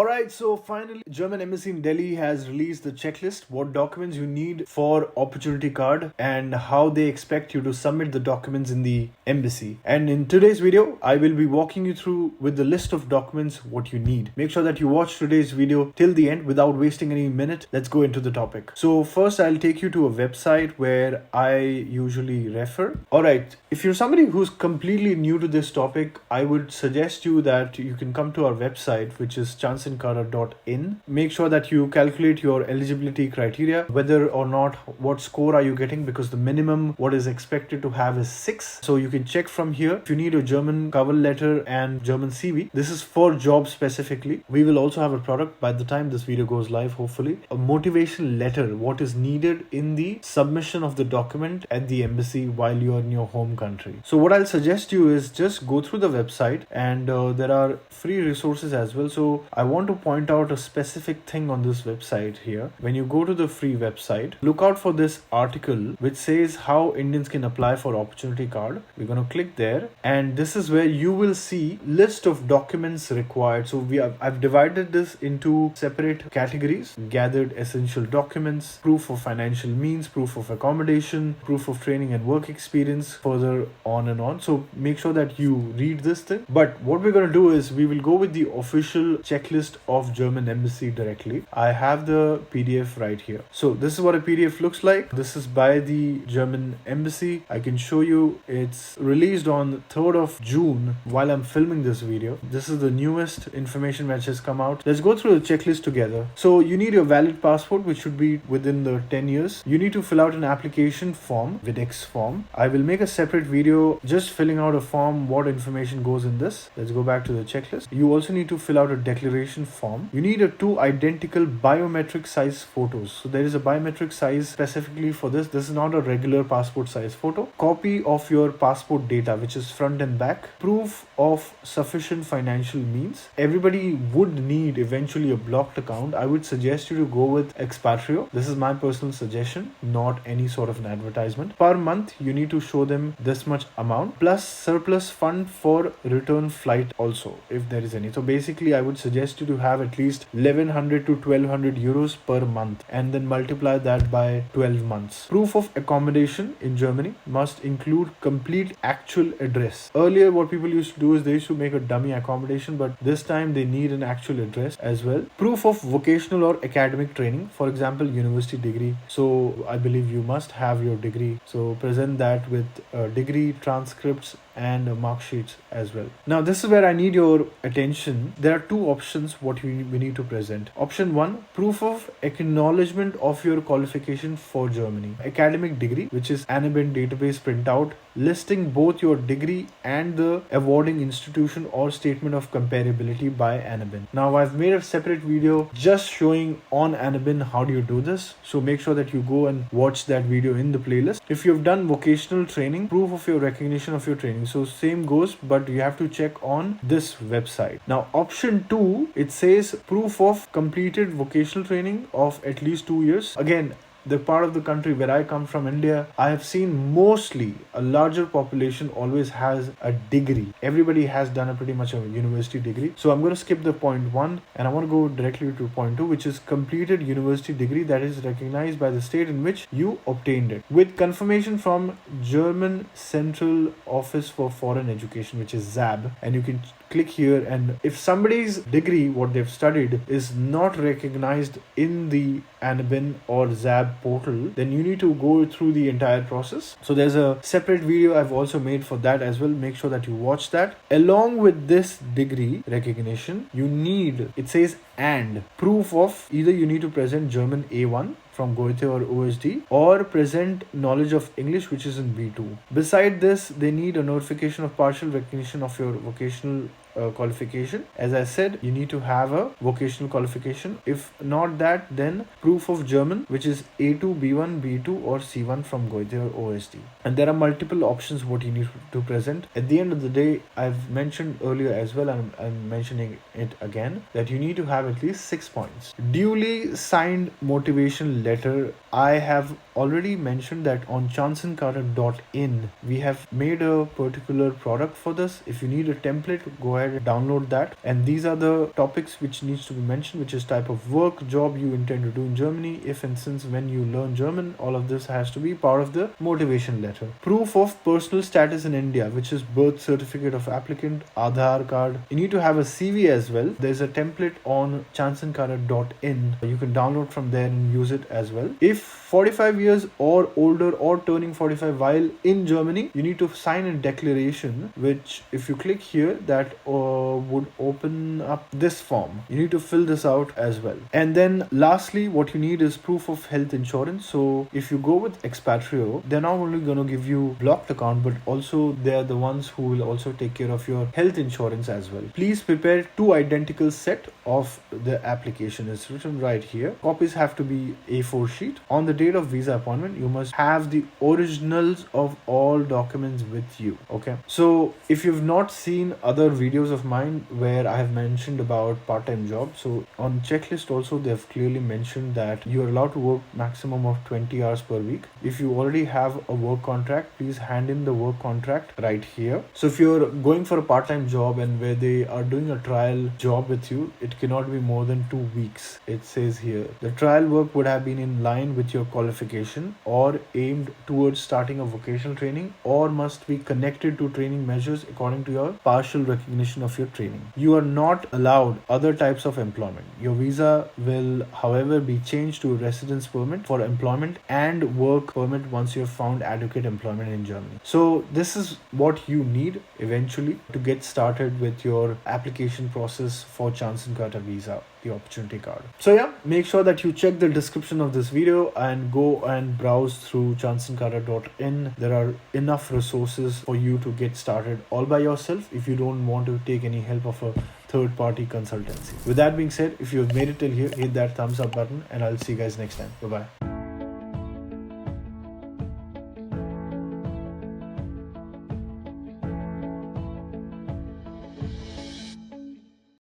Alright, so finally, German Embassy in Delhi has released the checklist, what documents you need for opportunity card and how they expect you to submit the documents in the embassy. And in today's video, I will be walking you through with the list of documents what you need. Make sure that you watch today's video till the end without wasting any minute. Let's go into the topic. So first, I'll take you to a website where I usually refer. Alright, if you're somebody who's completely new to this topic, I would suggest you that you can come to our website, which is Chancenkarte.in. Make sure that you calculate your eligibility criteria, whether or not what score are you getting, because the minimum what is expected to have is 6. So you can check from here. If you need a German cover letter and German CV, this is for job specifically. We will also have a product by the time this video goes live, hopefully. A motivation letter, what is needed in the submission of the document at the embassy while you are in your home country. So what I'll suggest you is just go through the website, and there are free resources as well. So I want to point out a specific thing on this website here. When you go to the free website, look out for this article which says how Indians can apply for opportunity card. We're going to click there, and this is where you will see list of documents required. So I've divided this into separate categories: gathered essential documents, proof of financial means, proof of accommodation, proof of training and work experience, further on and on. So make sure that you read this thing. But what we're going to do is we will go with the official checklist of German Embassy directly. I have the PDF right here. So this is what a PDF looks like. This is by the German Embassy. I can show you it's released on 3rd of June while I'm filming this video. This is the newest information which has come out. Let's go through the checklist together. So you need your valid passport, which should be within the 10 years. You need to fill out an application form, VIDEX form. I will make a separate video just filling out a form, what information goes in this. Let's go back to the checklist. You also need to fill out a declaration form. You need 2 identical biometric size photos. So there is a biometric size specifically for this. This is not a regular passport size photo. Copy of your passport data, which is front and back. Proof of sufficient financial means. Everybody would need eventually a blocked account. I would suggest you to go with Expatrio. This is my personal suggestion, not any sort of an advertisement. Per month, you need to show them this much amount plus surplus fund for return flight also, if there is any. So basically, I would suggest you to have at least 1100 to 1200 euros per month, and then multiply that by 12 months. Proof of accommodation in Germany must include complete actual address. Earlier, what people used to do is they used to make a dummy accommodation, but this time they need an actual address as well. Proof of vocational or academic training, for example, university degree. So I believe you must have your degree. So present that with degree, transcripts, and mark sheets as well. Now this is where I need your attention. There are 2 options what we need to present. Option 1, proof of acknowledgement of your qualification for Germany. Academic degree, which is ANABEN database printout listing both your degree and the awarding institution or statement of comparability by ANABEN. Now I've made a separate video just showing on ANABEN how do you do this. So make sure that you go and watch that video in the playlist. If you've done vocational training, proof of your recognition of your training. So same goes, but you have to check on this website. Now option 2, it says proof of completed vocational training of at least 2 years. Again, the part of the country where I come from, India, I have seen mostly a larger population always has a degree. Everybody has done a pretty much a university degree. So I'm going to skip the point 1 and I want to go directly to point 2, which is completed university degree that is recognized by the state in which you obtained it, with confirmation from German Central Office for Foreign Education, which is ZAB. And you can click here, and if somebody's degree, what they've studied, is not recognized in the ANABEN or ZAB portal, then you need to go through the entire process. So there's a separate video I've also made for that as well. Make sure that you watch that. Along with this degree recognition, you need, it says, and proof of either you need to present German A1 from Goethe or OSD, or present knowledge of English, which is in B2. Beside this, they need a notification of partial recognition of your vocational qualification. As I said, you need to have a vocational qualification. If not that, then proof of German, which is A2, B1, B2 or C1 from Goethe or OSD. And there are multiple options what you need to present. At the end of the day, I've mentioned earlier as well, and I'm mentioning it again, that you need to have at least 6 points. Duly signed motivation letter I have already mentioned that on Chancenkarte.in we have made a particular product for this. If you need a template, go ahead and download that. And these are the topics which needs to be mentioned, which is type of work, job you intend to do in Germany, if and since when you learn German. All of this has to be part of the motivation letter. Proof of personal status in India, which is birth certificate of applicant, Aadhaar card. You need to have a CV as well. There's a template on Chancenkarte.in. You can download from there and use it as well. If 45 years or older or turning 45 while in Germany, you need to sign a declaration, which if you click here, that would open up this form. You need to fill this out as well. And then lastly, what you need is proof of health insurance. So if you go with Expatrio, they're not only going to give you blocked account, but also they're the ones who will also take care of your health insurance as well. Please prepare 2 identical set of the application. It's written right here. Copies have to be A4 sheet. On the date of visa appointment, you must have the originals of all documents with you. Okay, so if you've not seen other videos of mine where I have mentioned about part-time job, so on checklist also they've clearly mentioned that you are allowed to work maximum of 20 hours per week. If you already have a work contract, please hand in the work contract right here. So if you're going for a part-time job and where they are doing a trial job with you, it cannot be more than 2 weeks. It says here the trial work would have been in line with your qualification or aimed towards starting a vocational training, or must be connected to training measures according to your partial recognition of your training. You are not allowed other types of employment. Your visa will, however, be changed to a residence permit for employment and work permit once you have found adequate employment in Germany. So this is what you need eventually to get started with your application process for Chancenkarte visa, the opportunity card. So yeah, make sure that you check the description of this video and go and browse through Chancenkarte.in. There are enough resources for you to get started all by yourself if you don't want to take any help of a third-party consultancy. With that being said, if you've made it till here, hit that thumbs up button and I'll see you guys next time. Bye-bye.